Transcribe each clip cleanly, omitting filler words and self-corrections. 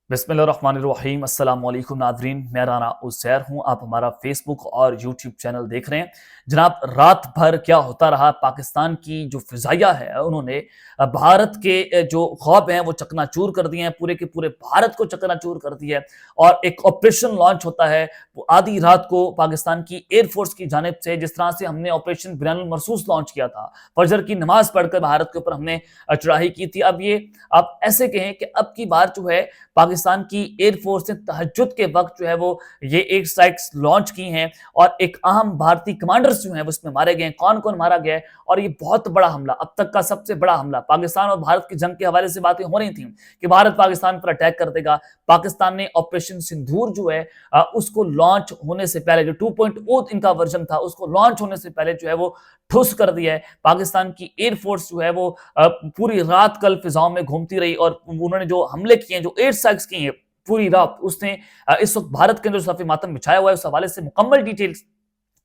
बिस्मिल्लाहिर्रहमानिर्रहीम अस्सलाम वालेकुम नाज़रीन, मैं राना उज़ैर हूँ। आप हमारा फेसबुक और यूट्यूब चैनल देख रहे हैं। जनाब, रात भर क्या होता रहा, पाकिस्तान की जो फ़िज़ाइया है उन्होंने भारत के जो ख्वाब हैं वो चकनाचूर कर दिए हैं, पूरे के पूरे भारत को चकनाचूर कर दिया है। और एक ऑपरेशन लॉन्च होता है वो आधी रात को पाकिस्तान की एयरफोर्स की जानिब से, जिस तरह से हमने ऑपरेशन बिरानुल मरसूस लॉन्च किया था, फजर की नमाज पढ़कर भारत के ऊपर हमने चढ़ाई की थी। अब ये आप ऐसे कहें कि अब की बार जो है पाकिस्तान की एयरफोर्स ने तहज्जुद के वक्त जो है वो ये एयर स्ट्राइक्स लॉन्च की हैं और एक अहम भारतीय कमांडर्स जो हैं वो उसमें मारे गए। कौन कौन मारा गया है? और ये बहुत बड़ा हमला, अब तक का सबसे बड़ा हमला। पाकिस्तान और भारत की जंग के हवाले से बातें हो रही थी कि भारत पाकिस्तान पर अटैक कर देगा। पाकिस्तान ने ऑपरेशन सिंदूर जो है उसको लॉन्च होने से पहले, जो 2.0 इनका वर्जन था, उसको लॉन्च होने से पहले जो है वो ठुस कर दिया है। पाकिस्तान की एयरफोर्स जो है वो पूरी रात कल फिजाओं में घूमती रही और उन्होंने जो हमले किए हैं, जो एयर स्ट्राइक्स की हैं पूरी रात, उसने इस वक्त भारत के अंदर सफ़ी मातम बिछाया हुआ है। उस हवाले से मुकम्मल डिटेल्स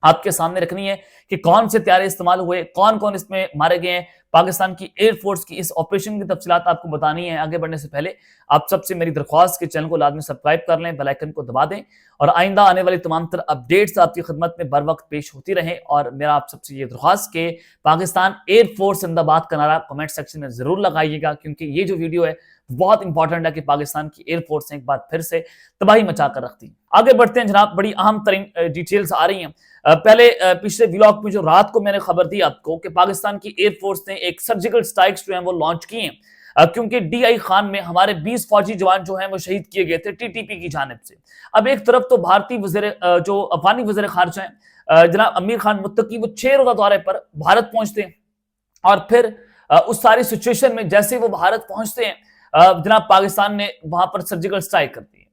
आपके सामने रखनी है कि कौन से त्यारे इस्तेमाल हुए, कौन कौन इसमें मारे गए हैं। पाकिस्तान की एयरफोर्स की इस ऑपरेशन की तफसीलात आपको बतानी है। आगे बढ़ने से पहले आप सबसे मेरी दरख्वास्त के चैनल को लाजमी सब्सक्राइब कर लें, बेल आइकन को दबा दें और आइंदा आने वाली तमाम तर अपडेट्स आपकी खिदमत में बर वक्त पेश होती रहें। और मेरा आप सबसे ये दरख्वास्त के पाकिस्तान एयरफोर्स जिंदाबाद का नारा कमेंट सेक्शन में जरूर लगाइएगा, क्योंकि ये जो वीडियो है बहुत इंपॉर्टेंट है कि पाकिस्तान की एयरफोर्स ने एक बार फिर से तबाही मचा कर रख दी। आगे बढ़ते हैं जनाब, बड़ी अहम तरीन डिटेल्स आ रही हैं। पहले पिछले व्लॉग में जो रात को मैंने खबर दी आपको कि पाकिस्तान की एयरफोर्स ने एक सर्जिकल स्ट्राइक्स जो हैं वो लॉन्च किए हैं, क्योंकि डीआई खान में हमारे 20 फौजी जवान जो हैं वो शहीद किए गए थे टीटीपी की जानिब से। अब एक तरफ तो भारतीय वज़ीर जो अफगानी वज़ीर खारजा हैं जनाब अमीर खान मुत्तकी, वो 6 रोज़ा दौरे पर भारत पहुंचते हैं और फिर उस सारी सिचुएशन में जैसे वो भारत पहुंचते हैं जनाब पाकिस्तान ने वहां पर सर्जिकल स्ट्राइक कर दी।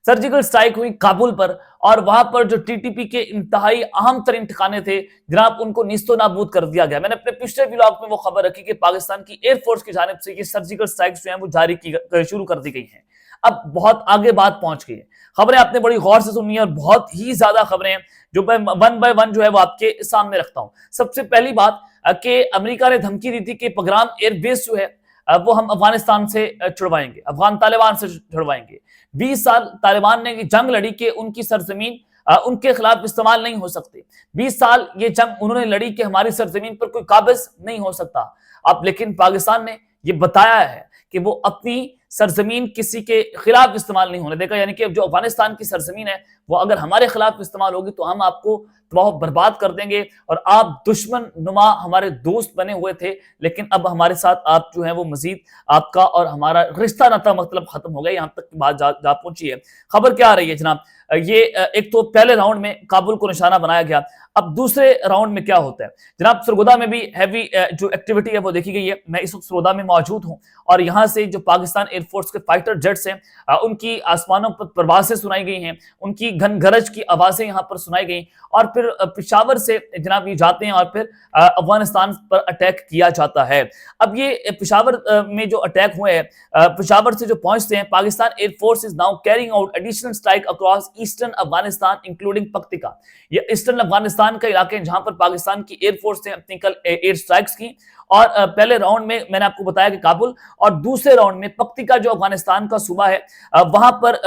सर्जिकल स्ट्राइक हुई काबुल पर और वहां पर जो टीटीपी के इंतहाई अहम तरीन ठिकाने थे जनाब उनको निस्तो नाबूद कर दिया गया। मैंने अपने पिछले व्लॉग में वो खबर रखी कि पाकिस्तान की एयरफोर्स की जानिब से ये सर्जिकल स्ट्राइक्स जो हैं वो जारी की शुरू कर दी गई हैं। अब बहुत आगे बात पहुंच गई है। खबरें आपने बड़ी गौर से सुननी है और बहुत ही ज्यादा खबरें हैं जो मैं वन बाय वन जो है वो आपके सामने रखता हूं। सबसे पहली बात कि अमेरिका ने धमकी दी थी कि पगराम एयरबेस जो है वो हम अफगानिस्तान से छुड़वाएंगे, अफगान तालिबान से छुड़वाएंगे। 20 साल तालिबान ने जंग लड़ी कि उनकी सरजमीन उनके खिलाफ इस्तेमाल नहीं हो सकती। 20 साल ये जंग उन्होंने लड़ी कि हमारी सरजमीन पर कोई काबिज नहीं हो सकता। अब लेकिन पाकिस्तान ने ये बताया है कि वो अपनी सरजमीन किसी के खिलाफ इस्तेमाल नहीं होने देगा, यानी कि जो अफगानिस्तान की सरजमीन है वो अगर हमारे खिलाफ इस्तेमाल होगी तो हम आपको तबाह बर्बाद कर देंगे और आप दुश्मन नुमा हमारे दोस्त बने हुए थे, लेकिन अब हमारे साथ आप जो है वो मजीद आपका और हमारा रिश्ता नाता मतलब खत्म हो गया। यहाँ तक की बात जा पहुंची है। खबर क्या आ रही है जनाब, ये एक तो पहले राउंड में काबुल को निशाना बनाया गया। अब दूसरे राउंड में क्या होता है जनाब, सरगोदा में भी हैवी जो एक्टिविटी है वो देखी गई है। मैं इस वक्त सरगोदा में मौजूद हूं और यहाँ से जो पाकिस्तान एयरफोर्स के फाइटर जेट्स हैं उनकी आसमानों पर परवाजें सुनाई गई हैं, उनकी घन गरज की आवाजें यहाँ पर सुनाई गई और फिर पिशावर से जनाब ये जाते हैं और फिर अफगानिस्तान पर अटैक किया जाता है। अब ये पिशावर में जो अटैक हुए हैं, पिशावर से जो पहुंचते हैं, Pakistan air force is now carrying out additional strike across eastern Afghanistan including Paktika. ये ईस्टर्न अफगानिस्तान का इलाके जहां पर पाकिस्तान की एयरफोर्स ने अपनी कल एयर स्ट्राइक्स की और पहले राउंड में मैंने आपको बताया कि काबुल और दूसरे राउंड में पक्तिका जो अफगानिस्तान का सूबा है वहां पर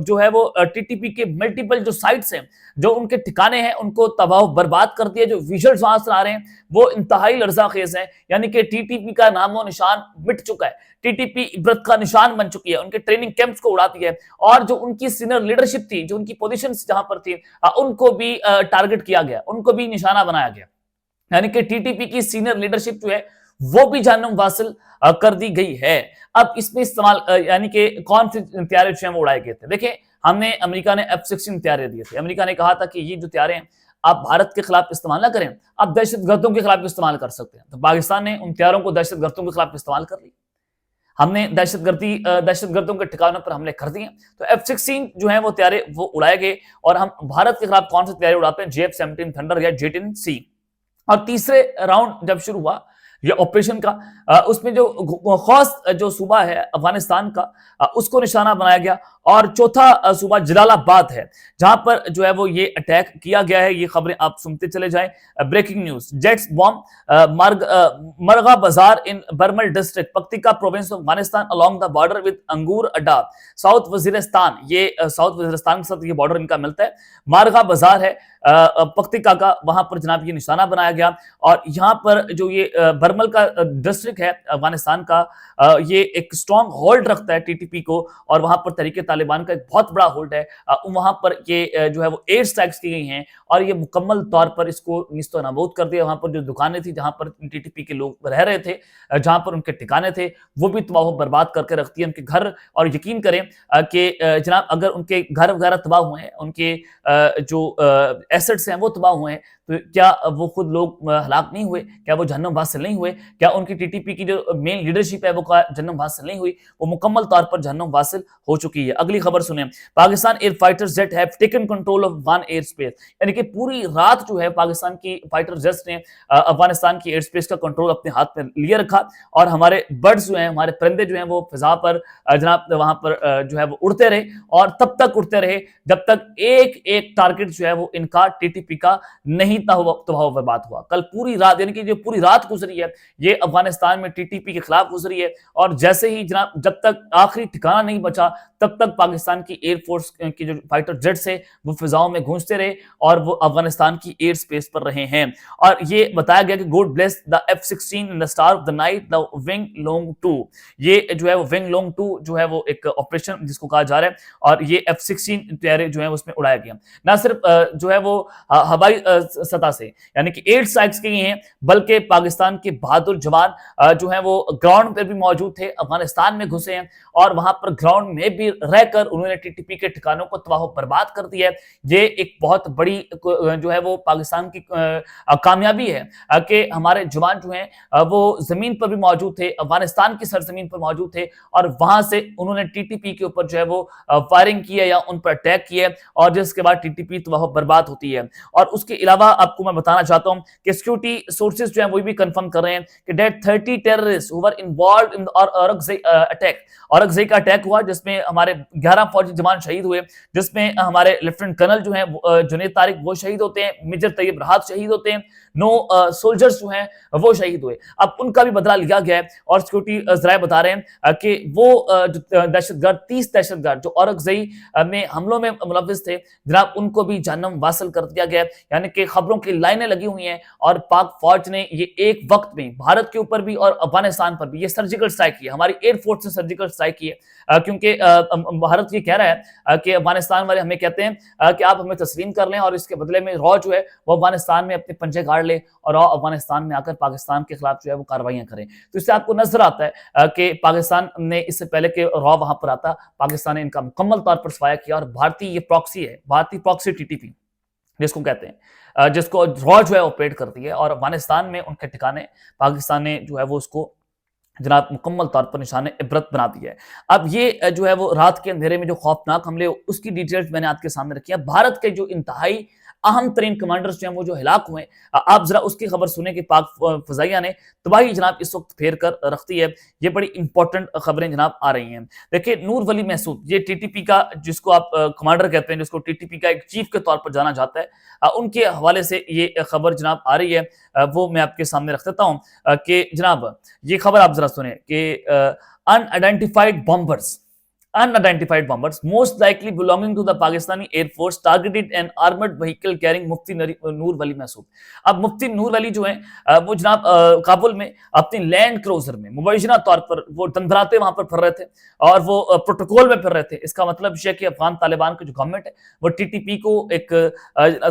जो है वो टीटीपी के मल्टीपल जो साइट्स हैं, जो उनके ठिकाने हैं, उनको तबाह बर्बाद कर दिया। जो विजुअल्स वहां से आ रहे हैं वो इंतहाई लर्जाखेज हैं, यानी कि टीटीपी का नामो निशान मिट चुका है। टीटीपी इबरत का निशान बन चुकी है, उनके ट्रेनिंग कैंप्स को उड़ाती है और जो उनकी सीनियर लीडरशिप थी, जो उनकी पोजीशन जहां पर थी, उनको भी टारगेट किया गया, उनको भी निशाना बनाया गया। यानी कि टीटीपी की सीनियर लीडरशिप जो है वो भी जानम वासिल कर दी गई है। अब इसमें इस्तेमाल यानी कि कौन से त्यारे जो हैं वो उड़ाए गए थे। देखिए, हमने अमेरिका ने F-16 त्यारे दिए थे। अमेरिका ने कहा था कि ये जो त्यारे हैं आप भारत के खिलाफ इस्तेमाल ना करें, आप दहशतगर्दों के खिलाफ इस्तेमाल कर सकते हैं। तो पाकिस्तान ने उन त्यारों को दहशतगर्दों के खिलाफ इस्तेमाल कर लिया। हमने दहशतगर्दों के ठिकानों पर हमले कर दिए। तो F-16 जो है वो त्यारे वो उड़ाए गए और हम भारत के खिलाफ कौन से त्यारे उड़ाते हैं, JF-17 थंडर या J-10C। और तीसरे राउंड जब शुरू हुआ ये ऑपरेशन का, उसमें जो खौस जो सूबा है अफगानिस्तान का उसको निशाना बनाया गया और चौथा सूबा जलालाबाद है, जहां पर जो है वो ये अटैक किया गया है। ये खबरें आप सुनते चले जाएं। Breaking news, jets bomb Margha Bazaar in Barmal district Paktika province of Afghanistan along the border with Angoor Adda south Waziristan. ये साउथ वजीरिस्तान के साथ ये बॉर्डर इनका मिलता है। मारगा बाजार है पक्तिका का, वहां पर जनाब ये निशाना बनाया गया। और यहाँ पर जो ये बर्मल का डिस्ट्रिक्ट है अफगानिस्तान का, ये एक स्ट्रॉन्ग होल्ड रखता है टीटीपी को, और वहां पर तहरीके तालिबान का एक बहुत बड़ा होल्ड है। वहां पर ये जो है वो एयर स्ट्राइक्स की गई हैं और ये मुकम्मल तौर पर इसको निस्तो-नाबूद कर दिया। वहां पर जो दुकानें थी जहां पर टीटीपी के लोग रह रहे थे, जहां पर उनके ठिकाने थे, वो भी तबाह बर्बाद करके रखती है उनके घर। और यकीन करें कि जनाब अगर उनके घर वगैरह तबाह हुए हैं, उनके जो एसेट्स हैं वो तबाह हुए हैं, तो क्या वो खुद लोग हलाक नहीं हुए? क्या वो जहन्नम हासिल नहीं हुए? क्या उनकी टीटीपी की जो मेन लीडरशिप है वो जहन्नम हासिल नहीं हुई? वो मुकम्मल तौर पर जहन्नम हासिल हो चुकी है। अगली खबर सुने, Pakistan air fighters jet have taken control of one air space. यानी कि पूरी रात जो है पाकिस्तान की फाइटर जेट्स ने अफगानिस्तान की एयर स्पेस का कंट्रोल अपने हाथ में लिए रखा, और हमारे बर्ड्स जो हैं, हमारे परिंदे जो हैं, वो फिजा पर जनाब वहां पर जो है वो उड़ते रहे, और तब तक उड़ते रहे जब तक एक एक टारगेट जो है वो इनका टीटीपी का नहीं तबाह बर्बाद हुआ। कल पूरी रात, यानी कि जो पूरी रात गुजरी है, ये अफगानिस्तान में टीटीपी के खिलाफ गुजरी है। और जैसे ही जनाब जब तक आखिरी ठिकाना नहीं बचा, तब तक पाकिस्तान की एयरफोर्स की जो फाइटर जेट्स है वो फिजाओं में गूंजते रहे, और वो अफगानिस्तान की एयर स्पेस पर रहे हैं। और ये बताया गया कि God bless the F-16 in the star of the night the wing long 2। ये जो है वो विंग लोंग 2 जो है वो एक ऑपरेशन जिसको कहा जा रहा है, और ये F-16 तैयारी जो है उसमें उड़ाया गया। ना सिर्फ जो है वो हवाई सतह से, यानी कि एयर स्ट्राइक्स की गई हैं, बल्कि पाकिस्तान के बहादुर जवान जो है वो ग्राउंड पर भी मौजूद थे, अफगानिस्तान में घुसे हैं, और वहां पर ग्राउंड में भी रहकर उन्होंने टीटीपी के ठिकानों को तबाह बर्बाद कर दिया है। ये एक बहुत बड़ी जो है वो पाकिस्तान की कामयाबी है कि हमारे जवान जो हैं वो जमीन पर भी मौजूद थे, अफगानिस्तान की सरजमीन पर मौजूद थे, और वहां से उन्होंने टीटीपी के ऊपर जो है वो फायरिंग की है या उन पर अटैक किया, और जिसके बाद टीटीपी तबाह बर्बाद होती है। और उसके अलावा आपको मैं बताना चाहता हूं कि सिक्योरिटी सोर्सेज जो है वो भी कंफर्म कर रहे हैं कि date 30 terrorist who were involved in Aurangzeb attack. Aurangzeb का अटैक हुआ जिसमें हमारे 11 फौजी जवान शहीद हुए, जिसमें हमारे लेफ्टिनेंट कर्नल जो हैं जुनैद तारिक वो शहीद होते हैं, मेजर तैयब राहत शहीद होते हैं, 9 सोल्जर्स जो हैं वो शहीद हुए। अब उनका भी बदला लिया गया है, और सिक्योरिटी जराए बता रहे हैं कि वो दहशतगर्द 30 दहशतगर्द जो औरंगजेब में हमलों में मुलव्विस थे, जनाब उनको भी जहन्नम वासिल कर दिया गया। यानी कि खबरों की लाइनें लगी हुई हैं, और पाक फौज ने ये एक वक्त में भारत के ऊपर भी और अफगानिस्तान पर भी ये सर्जिकल स्ट्राइक की है। हमारी एयरफोर्स ने सर्जिकल स्ट्राइक की है, क्योंकि भारत ये कह रहा है कि अफगानिस्तान वाले हमें कहते हैं कि आप हमें तस्लीम कर लें, और इसके बदले में रॉ जो है वो अफगानिस्तान में अपने पंजे गाड़ ले, और रॉ अफगानिस्तान में आकर पाकिस्तान के खिलाफ जो है वो कार्रवाइयां करें। तो इससे आपको नजर आता है कि पाकिस्तान ने इससे पहले कि रॉ वहां पर आता, पाकिस्तान ने इनका मुकम्मल तौर पर सफाया किया। और भारतीय ये प्रॉक्सी है, भारतीय प्रॉक्सी टीटीपी जिसको कहते हैं, जिसको रॉ जो है ऑपरेट करती है, और अफगानिस्तान में उनके ठिकाने पाकिस्तान ने जो है वो उसको जनाब मुकम्मल तौर पर निशाने इबरत बना दिया है। अब ये जो है वो रात के अंधेरे में जो खौफनाक हमले, उसकी डिटेल्स मैंने आपके सामने रखी है। भारत के जो इंतहाई अहम तरीन कमांडर्स जो हैं वो जो हिलाक हुए, आप जरा उसकी खबर सुने कि पाक फजाइया ने तबाही जनाब इस वक्त फेर कर रखती है। ये बड़ी इंपॉर्टेंट खबरें जनाब आ रही हैं। देखिए, नूर वली महसूद, ये टीटीपी का जिसको आप कमांडर कहते हैं, जिसको टीटीपी का एक चीफ के तौर पर जाना जाता है, उनके हवाले से ये खबर जनाब आ रही है, वो मैं आपके सामने रख देता हूँ कि जनाब ये खबर आप जरा सुने कि unidentified bombers most likely belonging to the Pakistani Air Force targeted an armored vehicle carrying मुफ्ती नूर वली महसूद। अब मुफ्ती नूर वली जो है वो जनाब काबुल में अपनी लैंड क्रूजर में मुबैना तौर पर वो दंदराते वहां पर फिर रहे थे, और वो प्रोटोकॉल में फिर रहे थे। इसका मतलब यह कि अफगान तालिबान की जो गवर्नमेंट है वो टीटीपी को एक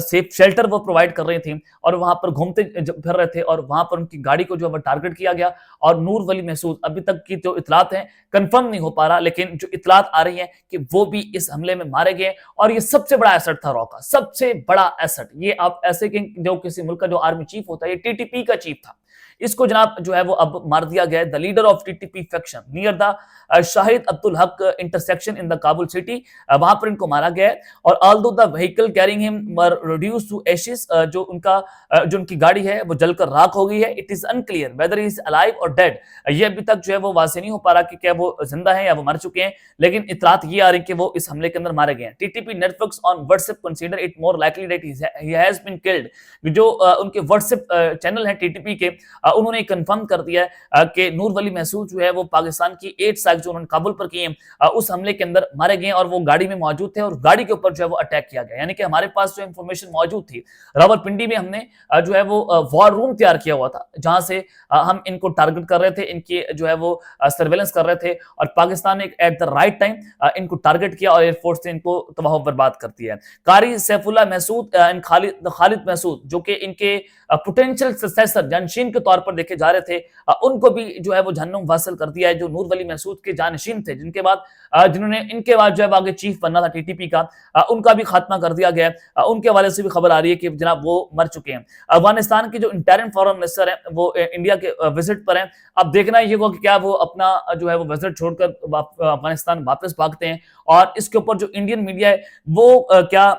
सेफ शेल्टर वो प्रोवाइड कर रही थी, और वहां पर घूमते फिर रहे थे, और वहां पर उनकी गाड़ी को जो है टारगेट किया गया। और नूर वली महसूद अभी तक की जो इतलात है कंफर्म नहीं हो पा रहा, लेकिन जो इतलात आ रही है कि वो भी इस हमले में मारे गए। और ये सबसे बड़ा एसेट था रॉ का, सबसे बड़ा एसेट। ये आप ऐसे कि जो किसी मुल्क का जो आर्मी चीफ होता है, ये टीटीपी का चीफ था। इसको जनाब जो है वो अब मार दिया गया है। The leader of TTP faction near the Shahid Abdul Haq intersection in the Kabul city, वहां पर इनको मारा गया है। और although the vehicle carrying him were reduced to ashes, जो उनकी गाड़ी है वो जलकर राख हो गई है। It is unclear weather he is alive और डेड, ये अभी तक जो है वो वाजे नहीं हो पा रहा कि क्या वो जिंदा है या वो मर चुके हैं, लेकिन इतरात ये आ रही कि वो इस हमले के अंदर मारे गए हैं। TTP networks on WhatsApp consider it more likely that he has been killed, जो उनके व्हाट्सएप चैनल है टीटीपी के, उन्होंने कंफर्म कर दिया है कि नूर वली महसूद जो है वो पाकिस्तान की 8 स्ट्राइक जो उन्होंने काबुल पर किए उस हमले के अंदर मारे गए और वो गाड़ी में मौजूद थे और गाड़ी के ऊपर जो है वो अटैक किया गया। यानी कि हमारे पास जो इंफॉर्मेशन मौजूद थी, रावलपिंडी में हमने जो है वो वॉर रूम तैयार किया हुआ था, जहां से हम इनको टारगेट कर रहे थे, इनकी जो है वो सर्वेलेंस कर रहे थे, और पाकिस्तान ने एट द राइट टाइम इनको टारगेट किया और एयरफोर्स ने इनको तबाह बर्बाद कर दिया। कारी सैफुल्लाह महसूद एंड खालिद महसूद, जो कि इनके पोटेंशियल सक्सेसर जानशीन के तौर पर देखे जा रहे थे, उनको भी जो है वो जहन्नुम हासिल कर दिया है। जो नूर वली महसूद के जानशीन थे, जिन्होंने इनके बाद जो है आगे चीफ बनना था टीटीपी का, उनका भी खात्मा कर दिया गया। उनके हवाले से भी खबर आ रही है कि जनाब वो मर चुके हैं। अफगानिस्तान के जो इंटरिम फॉरेन मिनिस्टर हैं वो इंडिया के विजिट पर हैं। अब देखना ये होगा कि क्या वो अपना जो है वो विजिट छोड़कर अफगानिस्तान वापस भागते हैं, और इसके ऊपर जो इंडियन मीडिया है वो क्या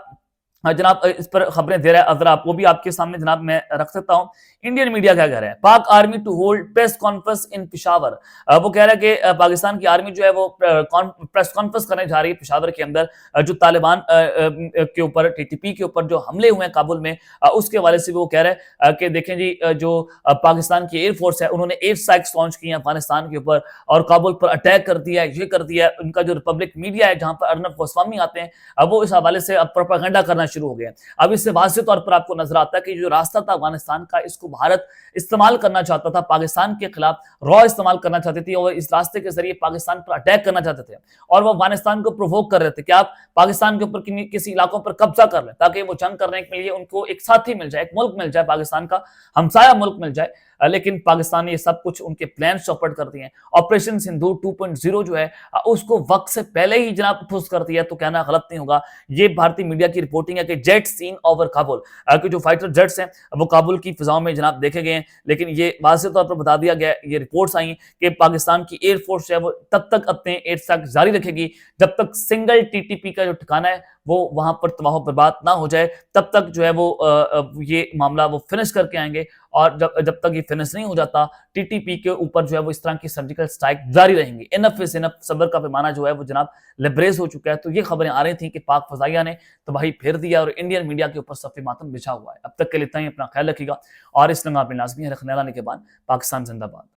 जनाब इस पर खबरें दे रहा है। अगर वो भी आपके सामने जनाब मैं रख सकता हूं। इंडियन मीडिया क्या कह रहा है? Pak army to hold press conference in Peshawar, वो कह रहा है कि पाकिस्तान की आर्मी जो है वो प्रेस कॉन्फ्रेंस करने जा रही है पिशावर के अंदर, जो तालिबान के ऊपर, टीटीपी के ऊपर जो हमले हुए हैं काबुल में, उसके हवाले से वो कह रहा है कि देखें जी, जो पाकिस्तान की एयरफोर्स है उन्होंने एयर स्ट्राइक्स लॉन्च की हैं अफगानिस्तान के ऊपर और काबुल पर अटैक कर दिया है, ये कर दिया है। उनका जो रिपब्लिक मीडिया है जहां पर अर्नब गोस्वामी आते हैं, वो इस हवाले से अब प्रोपेगेंडा करना शुरू हो गया। अब इससे वाज़ेह तौर पर आपको नजर आता है कि जो रास्ता था अफगानिस्तान का, इसको भारत इस्तेमाल करना चाहता था, पाकिस्तान के खिलाफ रॉ इस्तेमाल करना चाहती थी, और इस रास्ते के जरिए पाकिस्तान पर अटैक करना चाहते थे, और वो अफगानिस्तान को प्रोवोक कर रहे थे कि आप पाकिस्तान के ऊपर किसी इलाकों पर कब्जा कर लें, ताकि वो जंग करने के लिए उनको एक साथी मिल जाए, एक मुल्क मिल जाए, पाकिस्तान का हमसाया मुल्क मिल जाए। लेकिन पाकिस्तान ने ये सब कुछ उनके प्लान चौपट कर दिए हैं। ऑपरेशन सिंदूर 2.0 जो है उसको वक्त से पहले ही जनाब ठुस कर दिया, तो कहना गलत नहीं होगा। ये भारतीय मीडिया की रिपोर्टिंग है कि जेट सीन ओवर काबुल, कि जो फाइटर जेट्स हैं वो काबुल की फिजाओं में जनाब देखे गए हैं, लेकिन ये वाज़ेह तौर पर बता दिया गया, ये रिपोर्ट्स आई कि पाकिस्तान की एयरफोर्स है वो तब तक अपने एयर स्ट्राइक जारी रखेगी जब तक सिंगल टीटीपी का जो ठिकाना है वो वहां पर तबाह बर्बाद ना हो जाए, तब तक जो है वो ये मामला वो फिनिश करके आएंगे। और जब तक ये फिनिश नहीं हो जाता, टीटीपी के ऊपर जो है वो इस तरह की सर्जिकल स्ट्राइक जारी रहेंगी। इनफ इज इनफ, सब्र का पैमाना जो है वो जनाब लिबरेज हो चुका है। तो ये खबरें आ रही थी कि पाक फजाइया ने तबाही फेर दिया और इंडियन मीडिया के ऊपर सफ़े मातम बिछा हुआ है। अब तक के लिए इतना ही, अपना ख्याल रखिएगा और इस लम्हा पे लाजमी है रखने लाने के बाद पाकिस्तान जिंदाबाद।